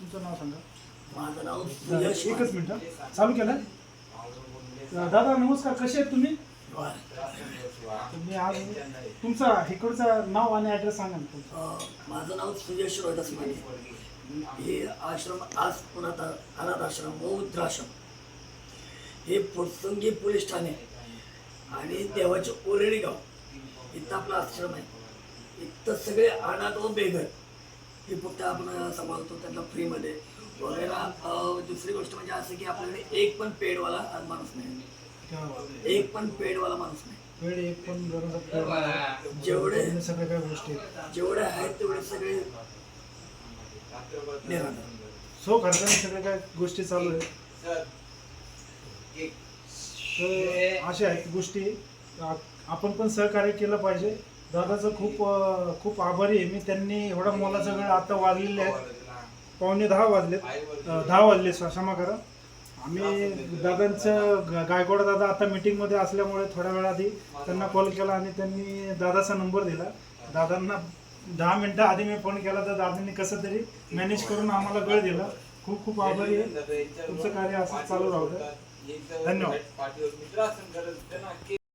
तुमचं नाव सांगा. माझं नाव सुयश. एकच मिनिट चालू केलं. दादा नमस्कार, कसे आहेत तुम्ही? तुम्ही आज तुमचा इकडचं नाव आणि ॲड्रेस सांगा ना तुमचं. माझं नाव सुयश रोहिदास माने. हे आश्रम आज पुण्यात अनाथ आश्रम व वृद्धाश्रम हे फुरसंगी पोलीस ठाणे आणि देवाचे ओरेडी गाव इथं आपला आश्रम आहे. इथं सगळे अनाथ व बेघर हे फक्त आपण सांभाळतो त्यांना फ्रीमध्ये वगैरे. दुसरी गोष्ट म्हणजे असं की आपल्याकडे एक पण पेडवाला माणूस नाही, एक पण पेडवाला माणूस नाही. वेळ एक पण जेवढे सगळ्या काही गोष्टी जेवढे आहेत तेवढे सगळे सो खर्चाने सगळ्या काय गोष्टी चालू आहेत. तर अशा आहेत गोष्टी, आपण पण सहकार्य केलं पाहिजे. दादाचं खूप आभारी आहे मी. त्यांनी एवढा मोलाचा वेळ आता वाजलेले आहेत, 9:45 वाजलेत, 10 वाजले, क्षमा करा. आम्ही दादांचं गायकवाड दादा आता मीटिंगमध्ये असल्यामुळे थोड्या वेळा आधी त्यांना कॉल केला आणि त्यांनी दादाचा नंबर दिला. दादांना 10 मिनटं आधी मी फोन केला तर दादांनी कसं तरी मॅनेज करून आम्हाला वेळ दिला. खूप आभारी आहे. तुमचं कार्य असं चालू राहू द्या. धन्यवाद.